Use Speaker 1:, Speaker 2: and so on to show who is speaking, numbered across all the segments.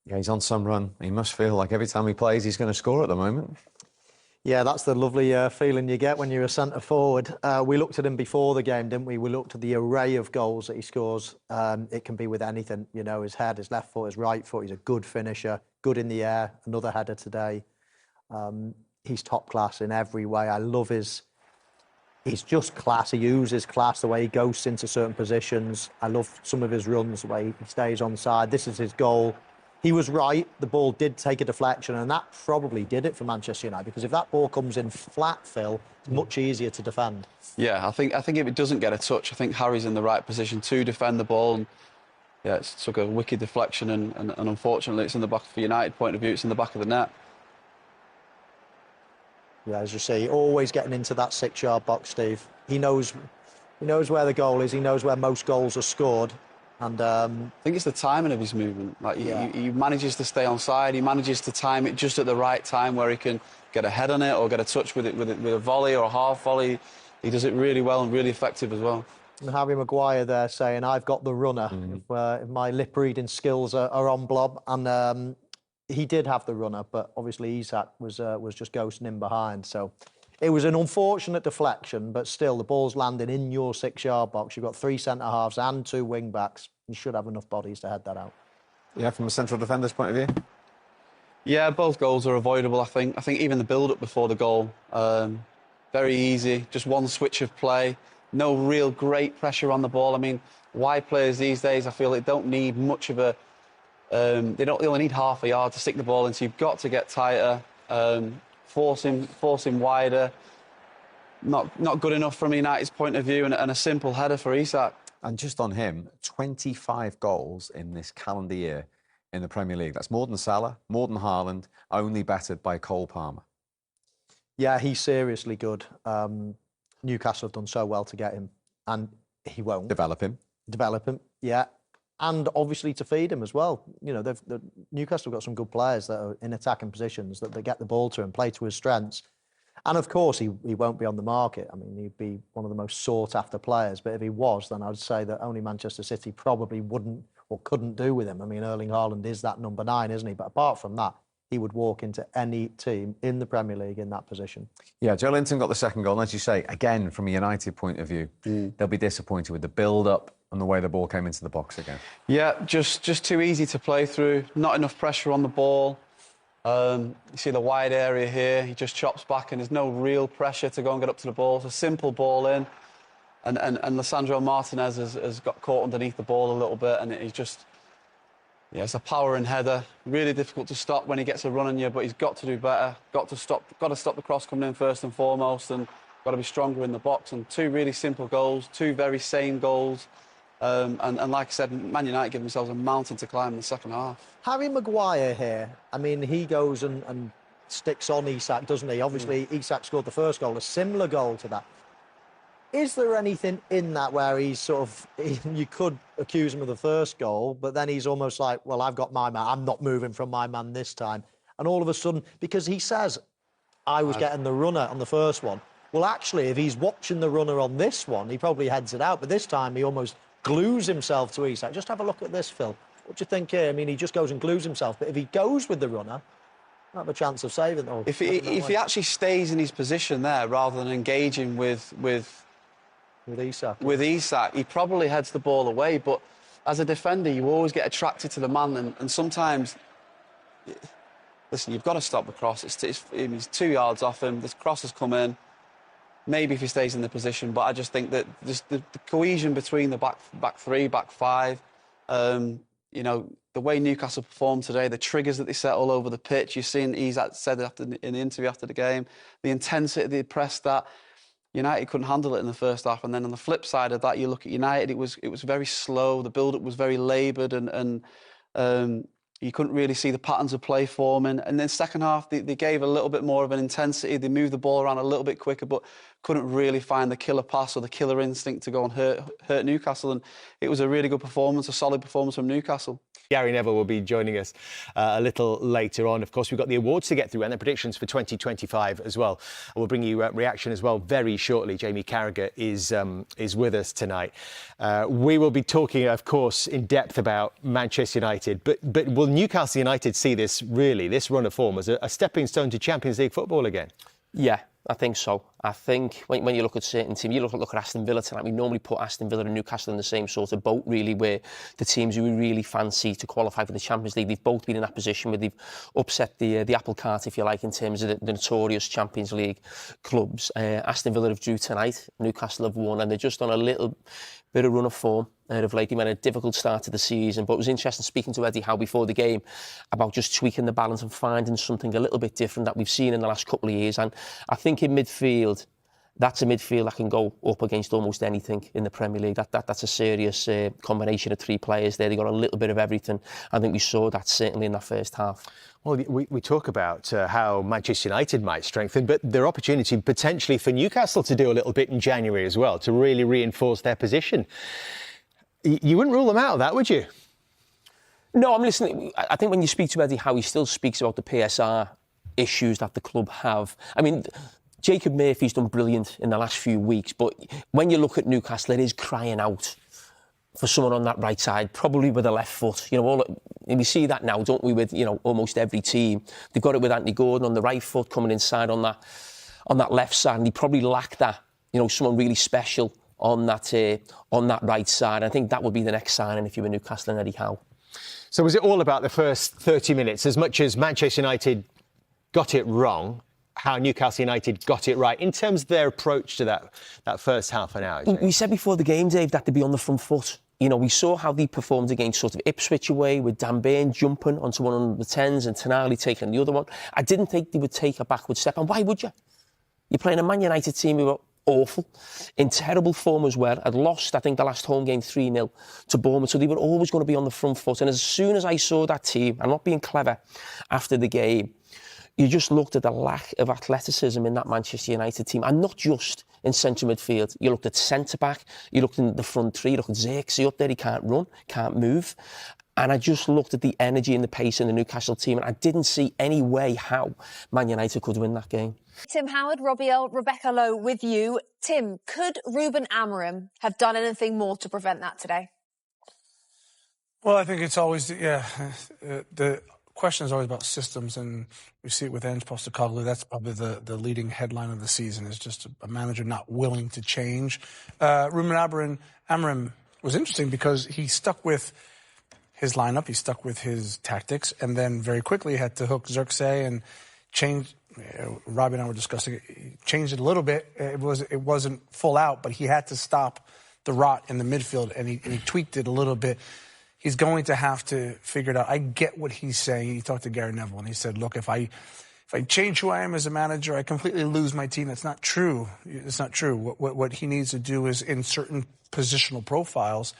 Speaker 1: Yeah, he's on some run. He must feel like every time he plays, he's going to score at the moment.
Speaker 2: Yeah, that's the lovely feeling you get when you're a centre forward. We looked at him before the game, didn't we? We looked at the array of goals that he scores. It can be with anything, you know, his head, his left foot, his right foot. He's a good finisher, good in the air. Another header today. He's top class in every way. I love he's just class. He uses class, the way he goes into certain positions. I love some of his runs, the way he stays on side. This is his goal. He was right. The ball did take a deflection, and that probably did it for Manchester United, because if that ball comes in flat, Phil, it's much easier to defend.
Speaker 3: Yeah, I think if it doesn't get a touch, I think Harry's in the right position to defend the ball. And yeah, it's took a wicked deflection, and unfortunately, it's in the back. For United point of view, it's in the back of the net.
Speaker 2: Yeah, as you say, always getting into that 6-yard box, Steve. He knows where the goal is. He knows where most goals are scored. And
Speaker 3: I think it's the timing of his movement. Like he manages to stay on side. He manages to time it just at the right time, where he can get a head on it or get a touch with it with a volley or a half volley. He does it really well and really effective as well.
Speaker 2: And Harry Maguire there saying, "I've got the runner." If my lip reading skills are on blob, and he did have the runner, but obviously Isak was just ghosting in behind. So it was an unfortunate deflection, but still the ball's landing in your 6-yard box. You've got 3 centre halves and 2 wing backs. You should have enough bodies to head that out.
Speaker 1: Yeah, from a central defender's point of view.
Speaker 3: Yeah, both goals are avoidable. I think even the build-up before the goal, very easy. Just one switch of play. No real great pressure on the ball. I mean, wide players these days, I feel they don't need much of a. They only need half a yard to stick the ball in. So you've got to get tighter, force him wider. Not good enough from United's point of view, and a simple header for Isak.
Speaker 1: And just on him, 25 goals in this calendar year in the Premier League. That's more than Salah, more than Haaland, only battered by Cole Palmer.
Speaker 2: Yeah, he's seriously good. Newcastle have done so well to get him, and he won't.
Speaker 1: Develop him,
Speaker 2: yeah. And obviously to feed him as well. You know, Newcastle have got some good players that are in attacking positions that they get the ball to and play to his strengths. And of course, he won't be on the market. I mean, he'd be one of the most sought-after players. But if he was, then I'd say that only Manchester City probably wouldn't or couldn't do with him. I mean, Erling Haaland is that number 9, isn't he? But apart from that, he would walk into any team in the Premier League in that position.
Speaker 1: Yeah, Joe Linton got the second goal. And as you say, again, from a United point of view, they'll be disappointed with the build-up and the way the ball came into the box again.
Speaker 3: Yeah, just too easy to play through. Not enough pressure on the ball. You see the wide area here. He just chops back, and there's no real pressure to go and get up to the ball. It's a simple ball in, and Lisandro Martinez has got caught underneath the ball a little bit, and he's just, yeah, it's a powering header. Really difficult to stop when he gets a run on you, but he's got to do better. Got to stop the cross coming in first and foremost, and got to be stronger in the box. And 2 really simple goals, 2 very sane goals. And like I said, Man United give themselves a mountain to climb in the second half.
Speaker 2: Harry Maguire here, I mean, he goes and sticks on Isak, doesn't he? Obviously, Isak scored the first goal, a similar goal to that. Is there anything in that where he's sort of, you could accuse him of the first goal, but then he's almost like, well, I've got my man, I'm not moving from my man this time. And all of a sudden, because he says, I was getting the runner on the first one. Well, actually, if he's watching the runner on this one, he probably heads it out. But this time, he almost glues himself to Isak. Just have a look at this, Phil. What do you think here? I mean, he just goes and glues himself. But if he goes with the runner, he'll have a chance of saving it.
Speaker 3: If he actually stays in his position there rather than engaging with Isak, he probably heads the ball away. But as a defender, you always get attracted to the man, and sometimes, listen, you've got to stop the cross. He's 2 yards off him. This cross has come in. Maybe if he stays in the position, but I just think that just the cohesion between the back 3, back 5, you know, the way Newcastle performed today, the triggers that they set all over the pitch. You've seen Isak said in the interview after the game, the intensity they pressed that. United couldn't handle it in the first half, and then on the flip side of that, you look at United. It was very slow. The build-up was very laboured, and you couldn't really see the patterns of play forming. And then second half, they gave a little bit more of an intensity. They moved the ball around a little bit quicker, but couldn't really find the killer pass or the killer instinct to go and hurt Newcastle. And it was a really good performance, a solid performance from Newcastle.
Speaker 4: Gary Neville will be joining us a little later on. Of course, we've got the awards to get through and the predictions for 2025 as well. We'll bring you reaction as well very shortly. Jamie Carragher is with us tonight. We will be talking, of course, in depth about Manchester United. But will Newcastle United see this run of form as a stepping stone to Champions League football again?
Speaker 5: Yeah, I think so. I think when you look at certain teams, you look at Aston Villa tonight, we normally put Aston Villa and Newcastle in the same sort of boat, really, where the teams who we really fancy to qualify for the Champions League, they've both been in that position where they've upset the apple cart, if you like, in terms of the notorious Champions League clubs. Aston Villa have drew tonight, Newcastle have won, and they're just on a little bit of run of form of late. They had a difficult start to the season, but it was interesting speaking to Eddie Howe before the game about just tweaking the balance and finding something a little bit different that we've seen in the last couple of years. And I think in midfield, that's a midfield that can go up against almost anything in the Premier League. That's a serious combination of three players there. They got a little bit of everything. I think we saw that certainly in that first half.
Speaker 4: Well, we talk about how Manchester United might strengthen, but their opportunity potentially for Newcastle to do a little bit in January as well, to really reinforce their position. You wouldn't rule them out of that, would you?
Speaker 5: No, I'm listening. I think when you speak to Eddie Howe, he still speaks about the PSR issues that the club have. I mean, Jacob Murphy's done brilliant in the last few weeks, but when you look at Newcastle, it is crying out for someone on that right side, probably with a left foot. You know, and we see that now, don't we, with, you know, almost every team. They've got it with Anthony Gordon on the right foot, coming inside on that left side, and they probably lack that, you know, someone really special on that right side. I think that would be the next signing if you were Newcastle and Eddie Howe.
Speaker 4: So was it all about the first 30 minutes? As much as Manchester United got it wrong, how Newcastle United got it right in terms of their approach to that first half an hour?
Speaker 5: We said before the game, Dave, that they'd be on the front foot. You know, we saw how they performed against sort of Ipswich away, with Dan Burn jumping onto one of the 10s and Tonali taking the other one. I didn't think they would take a backward step, and why would you? You're playing a Man United team who were awful, in terrible form as well. Had lost, I think, the last home game 3-0 to Bournemouth, so they were always going to be on the front foot. And as soon as I saw that team, I'm not being clever, after the game, you just looked at the lack of athleticism in that Manchester United team, and not just in central midfield. You looked at centre-back, you looked in the front three, you looked at Xerxes up there, he can't run, can't move. And I just looked at the energy and the pace in the Newcastle team, and I didn't see any way how Man United could win that game.
Speaker 6: Tim Howard, Robbie Earl, Rebecca Lowe with you. Tim, could Ruben Amorim have done anything more to prevent that today?
Speaker 7: Well, I think it's always, the question is always about systems, and we see it with Ange Postecoglou. That's probably the leading headline of the season, is just a manager not willing to change. Ruben Amorim was interesting because he stuck with his lineup, he stuck with his tactics, and then very quickly had to hook Xerxes and change. Robbie and I were discussing it. He changed it a little bit. It wasn't full out, but he had to stop the rot in the midfield, and he tweaked it a little bit. He's going to have to figure it out. I get what he's saying. He talked to Gary Neville, and he said, look, if I change who I am as a manager, I completely lose my team. That's not true. It's not true. What he needs to do is, in certain positional profiles,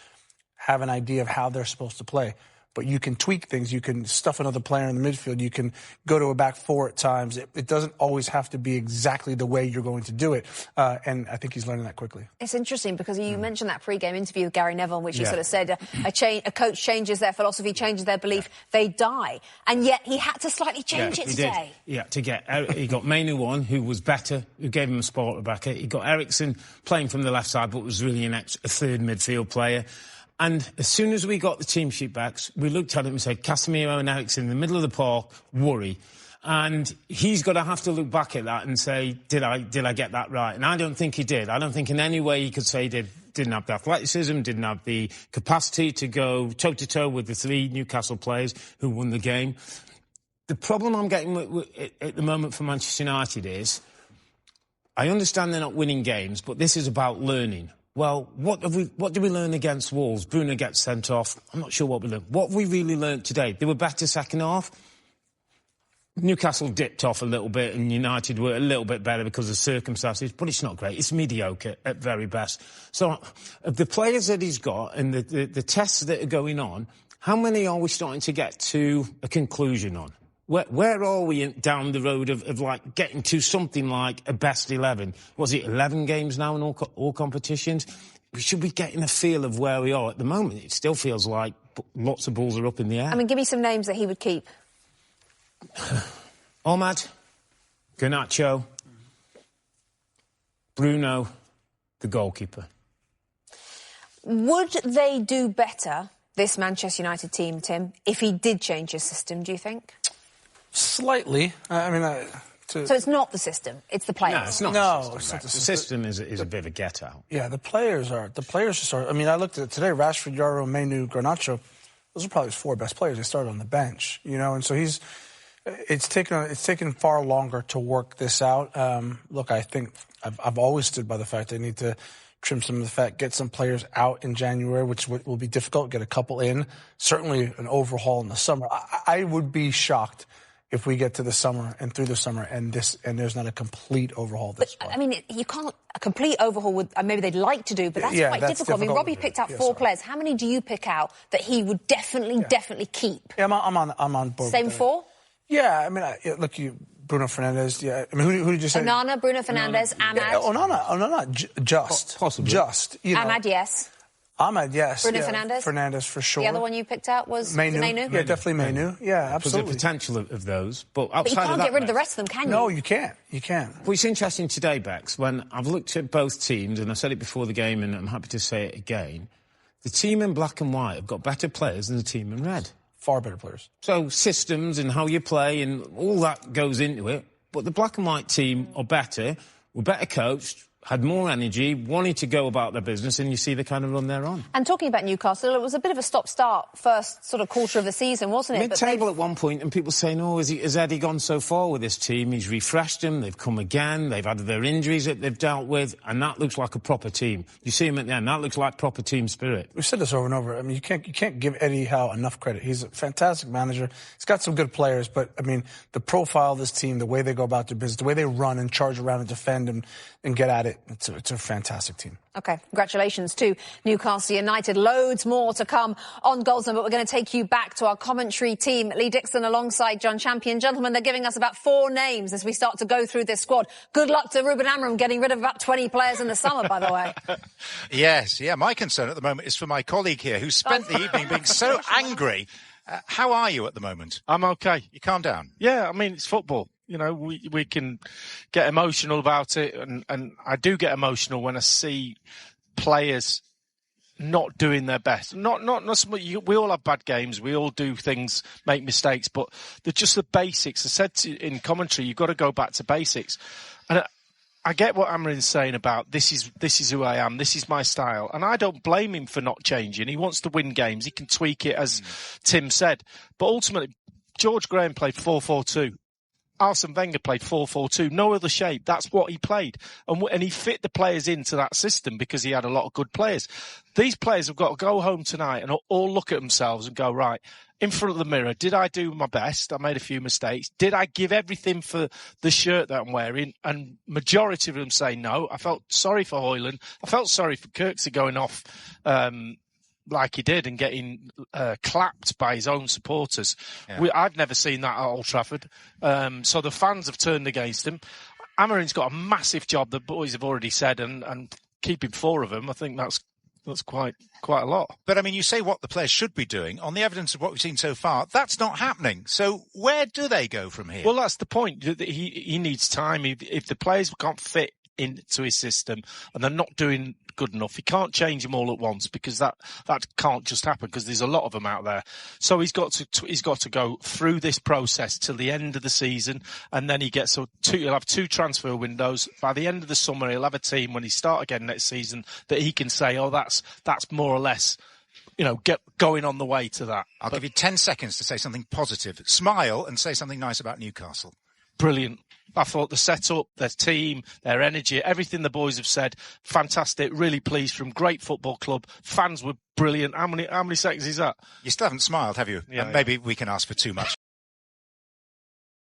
Speaker 7: have an idea of how they're supposed to play. But you can tweak things. You can stuff another player in the midfield. You can go to a back four at times. It doesn't always have to be exactly the way you're going to do it. And I think he's learning that quickly.
Speaker 6: It's interesting because you mentioned that pre-game interview with Gary Neville, in which he sort of said a coach changes their philosophy, changes their belief, they die. And yet he had to slightly change it today.
Speaker 8: Yeah, he got Mainu on, who was better, who gave him a spot at back. He got Eriksen playing from the left side, but was really a third midfield player. And as soon as we got the team sheet back, we looked at it and said, Casemiro and Eriksen in the middle of the park, worry. And he's got to have to look back at that and say, did I get that right? And I don't think he did. I don't think in any way he could say he didn't have the athleticism, didn't have the capacity to go toe-to-toe with the three Newcastle players who won the game. The problem I'm getting at the moment for Manchester United is, I understand they're not winning games, but this is about learning. Well, what did we learn against Wolves? Bruno gets sent off. I'm not sure what we learned. What have we really learned today? They were better second half. Newcastle dipped off a little bit and United were a little bit better because of circumstances, but it's not great. It's mediocre at very best. So of the players that he's got and the tests that are going on, how many are we starting to get to a conclusion on? Where are we down the road of like getting to something like a best 11? Was it 11 games now in all competitions? We should be getting a feel of where we are at the moment. It still feels like lots of balls are up in the air.
Speaker 6: I mean, give me some names that he would keep.
Speaker 8: Ahmad, Garnacho, Bruno, the goalkeeper.
Speaker 6: Would they do better, this Manchester United team, Tim, if he did change his system, do you think?
Speaker 7: Slightly.
Speaker 6: So it's not the system, it's the players.
Speaker 8: No, it's not.
Speaker 7: No,
Speaker 8: the system. The system is a bit of a get out.
Speaker 7: Yeah, the players are. I mean, I looked at it today. Rashford, Yaro, Mainu, Garnacho. Those are probably his 4 best players. They started on the bench, and so it's taken far longer to work this out. Look, I think I've always stood by the fact they need to trim some of the fat, get some players out in January, which will be difficult, get a couple in. Certainly an overhaul in the summer. I would be shocked if we get to the summer and through the summer and there's not a complete overhaul this spot.
Speaker 6: I mean, you can't a complete overhaul would maybe they'd like to do, but that's quite difficult. I mean, Robbie picked out 4 players. How many do you pick out that he would definitely keep?
Speaker 7: Yeah, I'm on board.
Speaker 6: Same 4?
Speaker 7: Yeah, I mean, look, Bruno Fernandes. Yeah, I mean, who did you say?
Speaker 6: Onana, Bruno Fernandes, Ahmad.
Speaker 7: Yeah, Onana, just
Speaker 8: possibly.
Speaker 7: Just
Speaker 6: Ahmad, yes.
Speaker 7: Ahmad, yes.
Speaker 6: Bruno
Speaker 7: yeah.
Speaker 6: Fernandes?
Speaker 7: Fernandes, for sure.
Speaker 6: The other one you picked out was Mainu?
Speaker 7: Yeah, definitely Mainu. Yeah, absolutely.
Speaker 8: Because the potential of those. But outside
Speaker 6: But you can't
Speaker 8: of that,
Speaker 6: get rid of the rest of them, can you?
Speaker 7: No, you can't. You can't.
Speaker 8: Well, it's interesting today, Bex, when I've looked at both teams, and I said it before the game, and I'm happy to say it again, the team in black and white have got better players than the team in red.
Speaker 7: Far better players.
Speaker 8: So systems and how you play and all that goes into it. But the black and white team are better, were better coached, had more energy, wanted to go about their business, and you see the kind of run they're on.
Speaker 6: And talking about Newcastle, it was a bit of a stop-start first sort of quarter of the season, wasn't it?
Speaker 8: Mid-table at one point, and people saying, has Eddie gone so far with this team? He's refreshed them, they've come again, they've had their injuries that they've dealt with, and that looks like a proper team. You see him at the end, that looks like proper team spirit.
Speaker 7: We've said this over and over. I mean, you can't give Eddie Howe enough credit. He's a fantastic manager. He's got some good players, but, I mean, the profile of this team, the way they go about their business, the way they run and charge around and defend and get at it, it's a fantastic team.
Speaker 6: OK, congratulations to Newcastle United. Loads more to come on Goals Zone, but we're going to take you back to our commentary team. Lee Dixon alongside John Champion. Gentlemen, they're giving us about 4 names as we start to go through this squad. Good luck to Ruben Amorim getting rid of about 20 players in the summer, by the way.
Speaker 9: Yes, my concern at the moment is for my colleague here who spent the evening being so angry. How are you at the moment?
Speaker 10: I'm okay.
Speaker 9: You calm down?
Speaker 10: Yeah, I mean, it's football. You know, we can get emotional about it, and I do get emotional when I see players not doing their best. Not so much, we all have bad games, we all do things, make mistakes, but they're just the basics. I said in commentary, you've got to go back to basics. And I get what Amorim's saying about this is who I am, this is my style, and I don't blame him for not changing. He wants to win games, he can tweak it, as Tim said. But ultimately, George Graham played 4-4-2. Arsene Wenger played 4-4-2, no other shape. That's what he played. And he fit the players into that system because he had a lot of good players. These players have got to go home tonight and all look at themselves and go, right, in front of the mirror, did I do my best? I made a few mistakes. Did I give everything for the shirt that I'm wearing? And majority of them say no. I felt sorry for Højlund. I felt sorry for Kirksey going off like he did and getting clapped by his own supporters. Yeah. I'd never seen that at Old Trafford. So the fans have turned against him. Amorim's got a massive job, the boys have already said, and keeping 4 of them, I think that's quite a lot.
Speaker 9: But, I mean, you say what the players should be doing. On the evidence of what we've seen so far, that's not happening. So where do they go from here?
Speaker 10: Well, that's the point. He needs time. If the players can't fit into his system and they're not doing good enough, he can't change them all at once, because that can't just happen, because there's a lot of them out there. So he's got to go through this process till the end of the season, and then he'll have 2 transfer windows. By the end of the summer, he'll have a team when he start again next season that he can say, that's more or less, going on the way to that.
Speaker 9: I'll give you 10 seconds to say something positive. Smile and say something nice about Newcastle.
Speaker 10: Brilliant. I thought the setup, their team, their energy, everything the boys have said, fantastic, really pleased from great football club. Fans were brilliant. How many seconds is that?
Speaker 9: You still haven't smiled, have you?
Speaker 10: Yeah,
Speaker 9: maybe we can ask for too much.